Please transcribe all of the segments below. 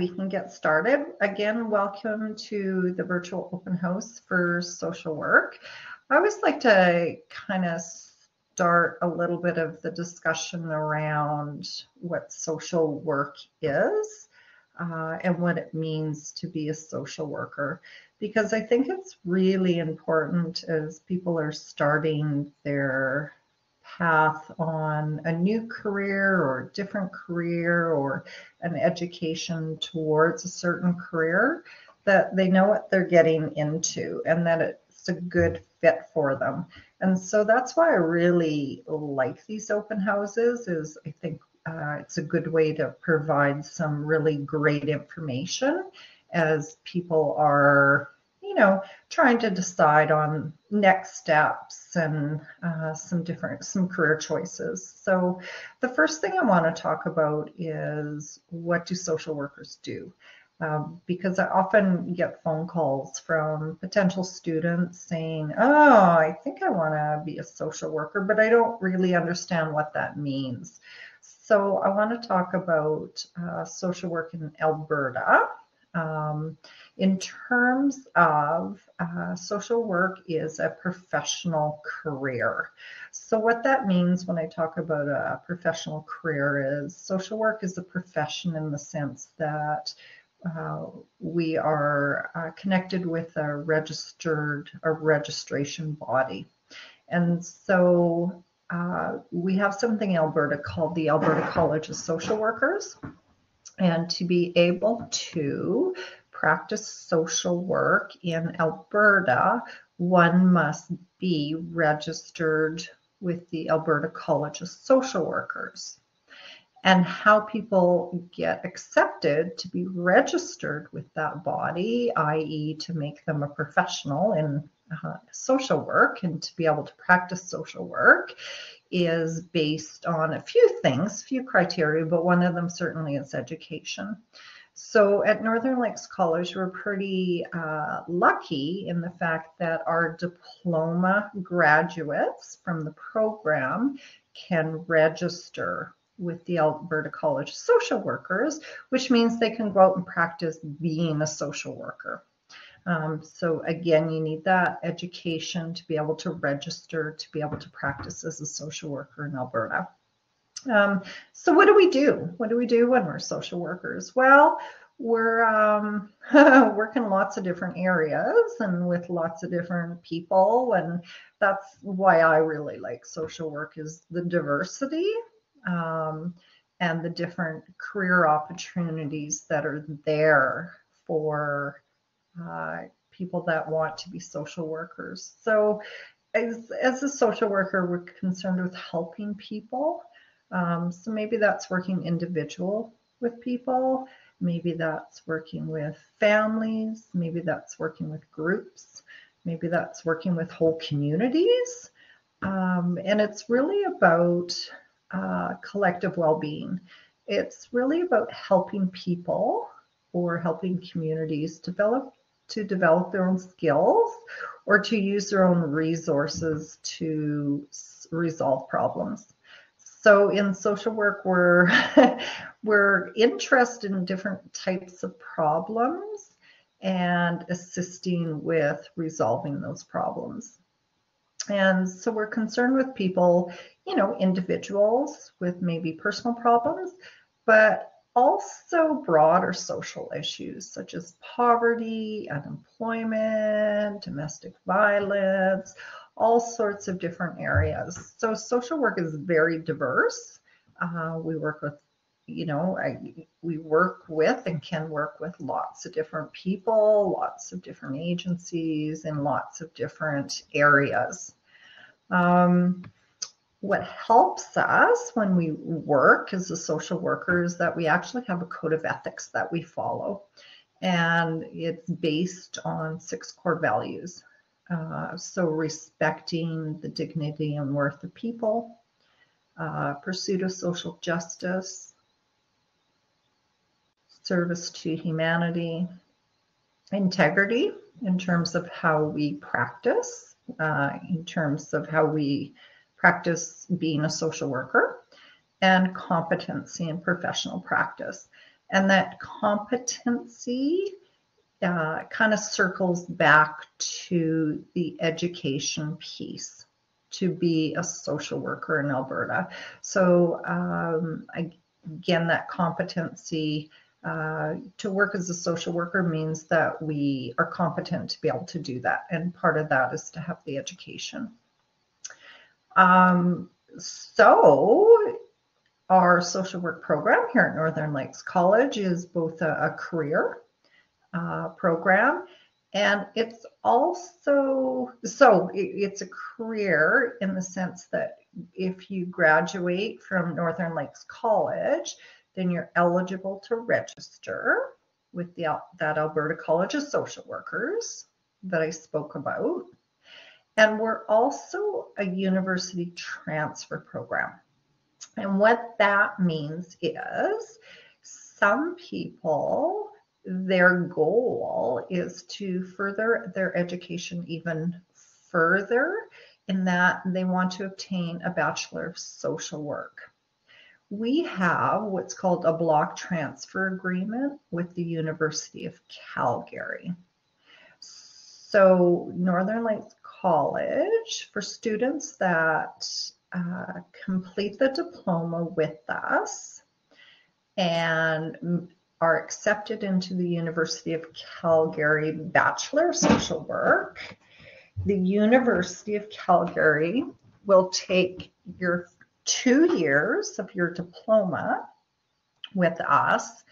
we can get started. Again, welcome to the virtual open house for social work. I always like to kind of start a little bit of the discussion around what social work is and what it means to be a social worker, because I think it's really important as people are starting their path on a new career or a different career or an education towards a certain career, that they know what they're getting into and that it's a good fit for them. And so that's why I really like these open houses. Is I think it's a good way to provide some really great information as people are trying to decide on next steps and some career choices. So the first thing I want to talk about is, what do social workers do? Because I often get phone calls from potential students saying, oh, I think I want to be a social worker, but I don't really understand what that means. So I want to talk about social work in Alberta. In terms of social work is a professional career. So what that means when I talk about a professional career is, social work is a profession in the sense that we are connected with a registration body. And so we have something in Alberta called the Alberta College of Social Workers. And to be able to practice social work in Alberta, one must be registered with the Alberta College of Social Workers. And how people get accepted to be registered with that body, i.e. to make them a professional in social work and to be able to practice social work, is based on a few criteria, but one of them certainly is education. So at Northern Lakes College, we're pretty lucky in the fact that our diploma graduates from the program can register with the Alberta College of Social Workers, which means they can go out and practice being a social worker. So again, you need that education to be able to register, to be able to practice as a social worker in Alberta. So what do we do? What do we do when we're social workers? Well, we're working lots of different areas and with lots of different people, and that's why I really like social work, is the diversity and the different career opportunities that are there for people that want to be social workers. So as a social worker, we're concerned with helping people. So maybe that's working individual with people. Maybe that's working with families. Maybe that's working with groups. Maybe that's working with whole communities. And it's really about collective well-being. It's really about helping people or helping communities develop their own skills or to use their own resources to resolve problems. So in social work, we're interested in different types of problems and assisting with resolving those problems. And so we're concerned with people, individuals with maybe personal problems, but also broader social issues such as poverty, unemployment, domestic violence, all sorts of different areas. So social work is very diverse. We work with, we work with and can work with lots of different people, lots of different agencies, in lots of different areas. What helps us when we work as a social worker is that we actually have a code of ethics that we follow. And it's based on 6 core values. So respecting the dignity and worth of people, pursuit of social justice, service to humanity, integrity in terms of how we practice, in terms of how we practice being a social worker, and competency in professional practice. And that competency kind of circles back to the education piece to be a social worker in Alberta. So again, that competency to work as a social worker means that we are competent to be able to do that. And part of that is to have the education. So our social work program here at Northern Lakes College is both a career program, and it's also, so it's a career in the sense that if you graduate from Northern Lakes College, then you're eligible to register with that Alberta College of Social Workers that I spoke about. And we're also a university transfer program. And what that means is some people, their goal is to further their education even further in that they want to obtain a Bachelor of Social Work. We have what's called a block transfer agreement with the University of Calgary. So Northern Lakes College, for students that complete the diploma with us and are accepted into the University of Calgary Bachelor of Social Work, the University of Calgary will take your 2 years of your diploma with us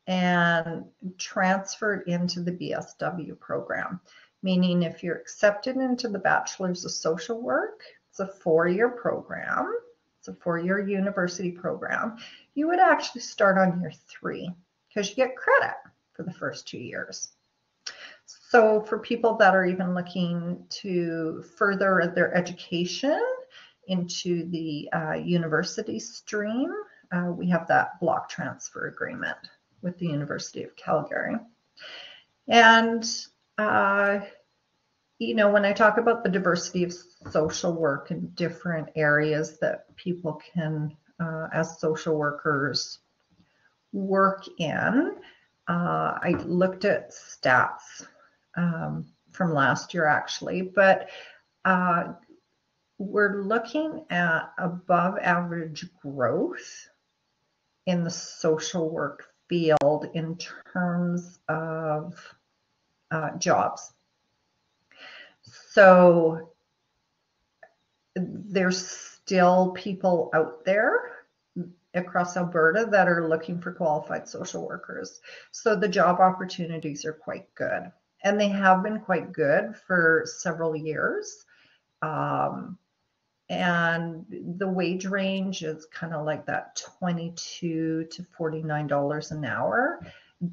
and transfer it into the BSW program. Meaning if you're accepted into the Bachelor's of Social Work, it's a 4-year program, it's a 4-year university program, you would actually start on year 3 because you get credit for the first 2 years. So for people that are even looking to further their education into the university stream, we have that block transfer agreement with the University of Calgary. And you know, when I talk about the diversity of social work in different areas that people can, as social workers, work in, I looked at stats from last year actually, but we're looking at above average growth in the social work field in terms of jobs. So there's still people out there across Alberta that are looking for qualified social workers. So the job opportunities are quite good. And they have been quite good for several years. And the wage range is kind of like that $22 to $49 an hour,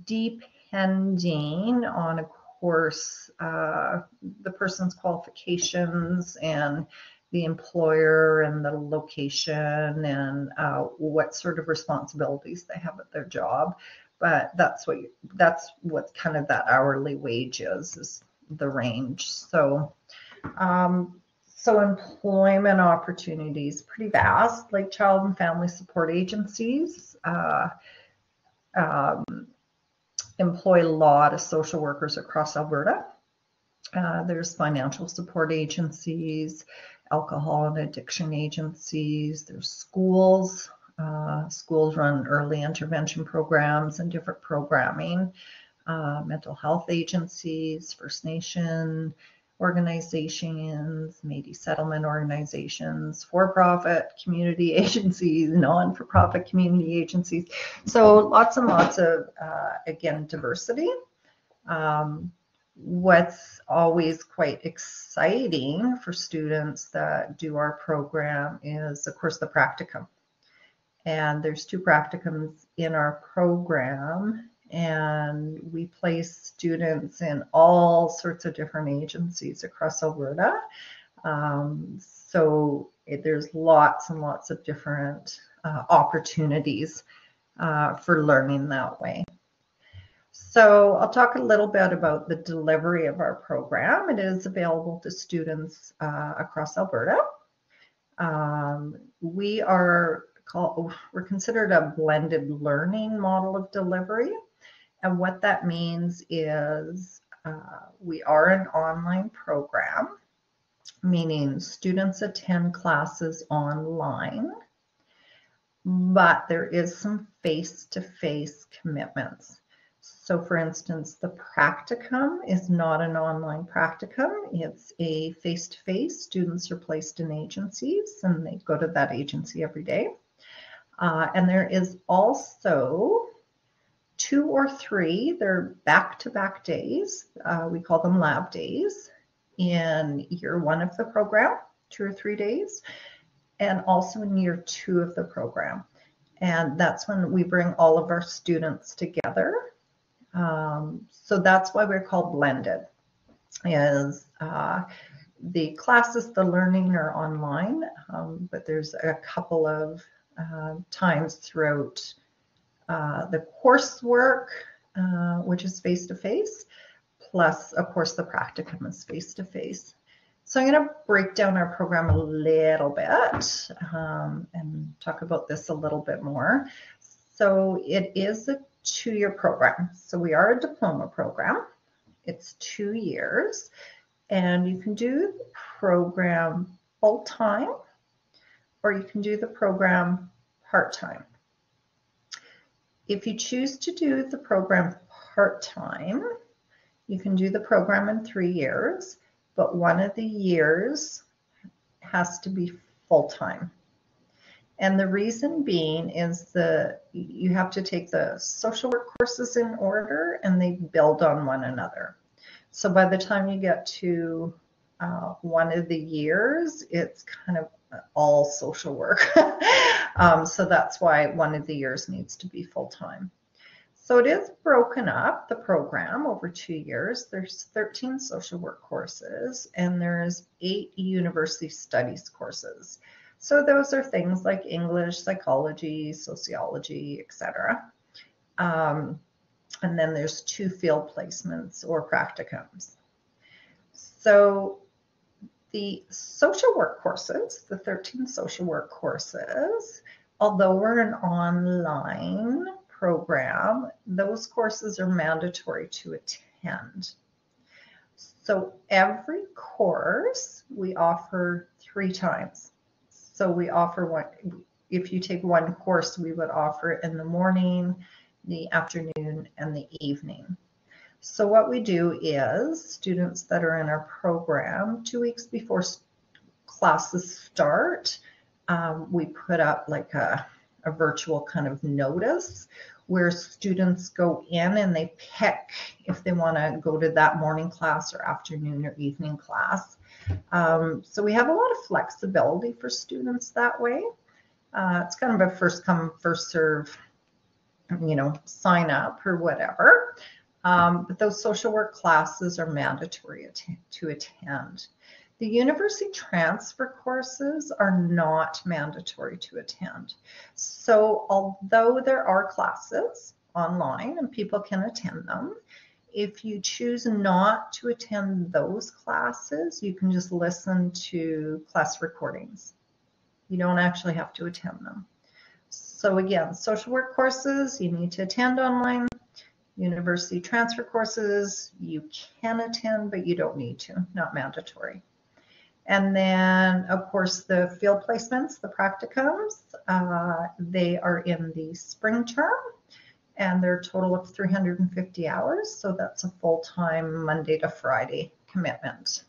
depending on, of course, the person's qualifications and the employer and the location and what sort of responsibilities they have at their job. But that's what kind of that hourly wage is the range. So so employment opportunities, pretty vast, like child and family support agencies employ a lot of social workers across Alberta. There's financial support agencies, alcohol and addiction agencies, there's schools. Schools run early intervention programs and different programming, mental health agencies, First Nation organizations, Métis settlement organizations, for-profit community agencies, non-for-profit community agencies. So lots and lots of, again, diversity. What's always quite exciting for students that do our program is, of course, the practicum. And there's 2 practicums in our program, and we place students in all sorts of different agencies across Alberta. So there's lots and lots of different opportunities for learning that way. So I'll talk a little bit about the delivery of our program. It is available to students across Alberta. We are we're considered a blended learning model of delivery. And what that means is we are an online program, meaning students attend classes online, but there is some face-to-face commitments. So for instance, the practicum is not an online practicum. It's a face-to-face. Students are placed in agencies and they go to that agency every day. And there is also 2 or 3, they're back-to-back days. We call them lab days in year 1 of the program, 2 or 3 days, and also in year 2 of the program. And that's when we bring all of our students together. So that's why we're called blended, is the classes, the learning are online, but there's a couple of times throughout the coursework, which is face-to-face, plus, of course, the practicum is face-to-face. So I'm going to break down our program a little bit and talk about this a little bit more. So it is a 2-year program. So we are a diploma program. It's 2 years, and you can do the program full-time, or you can do the program part-time. If you choose to do the program part-time, you can do the program in 3 years, but one of the years has to be full-time. And the reason being is you have to take the social work courses in order, and they build on one another. So by the time you get to one of the years, it's kind of all social work. So that's why one of the years needs to be full-time. So it is broken up, the program, over 2 years. There's 13 social work courses, and there's 8 university studies courses. So those are things like English, psychology, sociology, etc. And then there's 2 field placements or practicums. So the social work courses, the 13 social work courses, although we're an online program, those courses are mandatory to attend. So every course we offer 3 times. So we offer one, if you take one course, we would offer it in the morning, the afternoon, and the evening. So what we do is students that are in our program 2 weeks before classes start, we put up like a virtual kind of notice where students go in and they pick if they want to go to that morning class or afternoon or evening class. So we have a lot of flexibility for students that way. It's kind of a first come, first serve, sign up or whatever. But those social work classes are mandatory to attend. The university transfer courses are not mandatory to attend. So although there are classes online and people can attend them, if you choose not to attend those classes, you can just listen to class recordings. You don't actually have to attend them. So again, social work courses, you need to attend online. University transfer courses, you can attend, but you don't need to, not mandatory. And then, of course, the field placements, the practicums, they are in the spring term, and they're a total of 350 hours. So that's a full-time Monday to Friday commitment.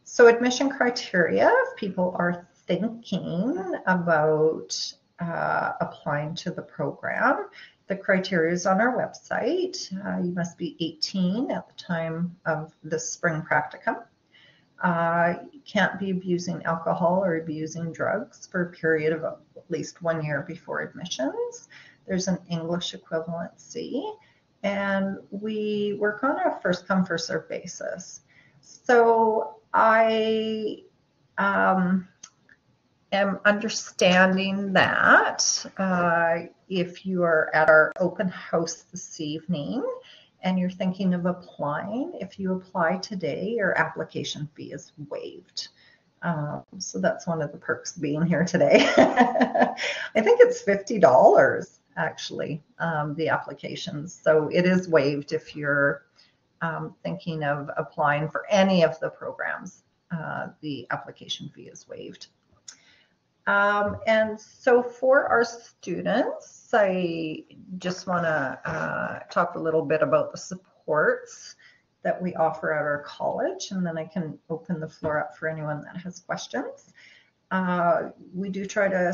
So admission criteria, if people are thinking about applying to the program, the criteria is on our website. You must be 18 at the time of the spring practicum. You can't be abusing alcohol or abusing drugs for a period of at least 1 year before admissions. There's an English equivalency, and we work on a first come, first serve basis. So I am understanding that if you are at our open house this evening and you're thinking of applying, if you apply today, your application fee is waived. So that's one of the perks of being here today. I think it's $50 actually, the applications. So it is waived if you're thinking of applying for any of the programs. The application fee is waived. And so for our students, I just want to talk a little bit about the supports that we offer at our college, and then I can open the floor up for anyone that has questions. We do try to,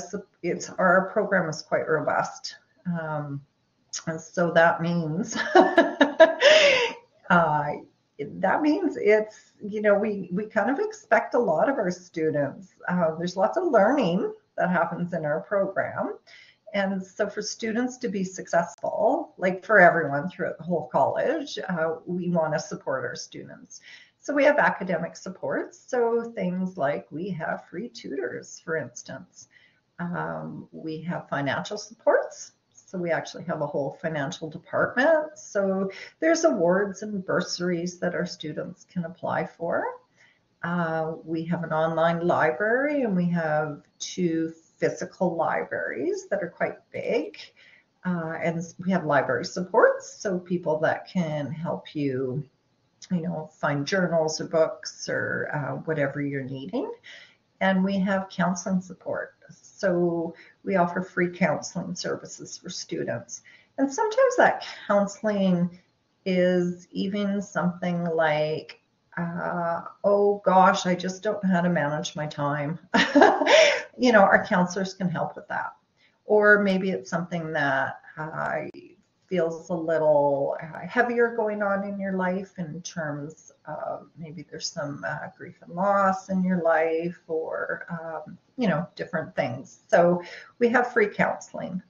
our program is quite robust. And so that means, it's, we kind of expect a lot of our students. There's lots of learning that happens in our program. And so for students to be successful, like for everyone throughout the whole college, we want to support our students. So we have academic supports. So things like we have free tutors, for instance. We have financial supports. So we actually have a whole financial department. So there's awards and bursaries that our students can apply for. We have an online library, and we have 2 physical libraries that are quite big. And we have library supports, so people that can help you, find journals or books or whatever you're needing. And we have counseling support. So we offer free counseling services for students. And sometimes that counseling is even something like, oh gosh, I just don't know how to manage my time. Our counselors can help with that. Or maybe it's something that feels a little heavier going on in your life in terms of maybe there's some grief and loss in your life, or different things. So we have free counseling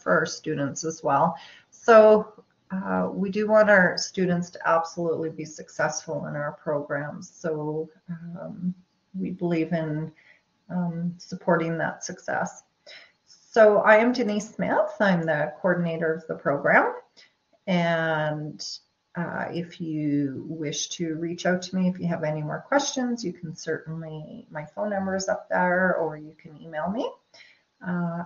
for our students as well. So we do want our students to absolutely be successful in our programs. So we believe in supporting that success. So I am Denise Smith. I'm the coordinator of the program. And if you wish to reach out to me, if you have any more questions, you can certainly, my phone number is up there, or you can email me.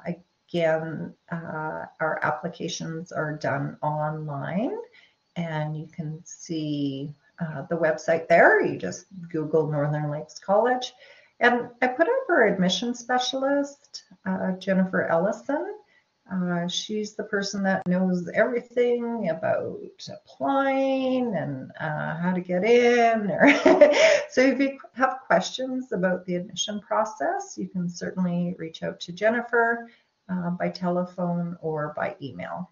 Again, our applications are done online, and you can see the website there. You just Google Northern Lakes College. And I put up our admission specialist, Jennifer Ellison. She's the person that knows everything about applying and how to get in. So if you have questions about the admission process, you can certainly reach out to Jennifer by telephone or by email.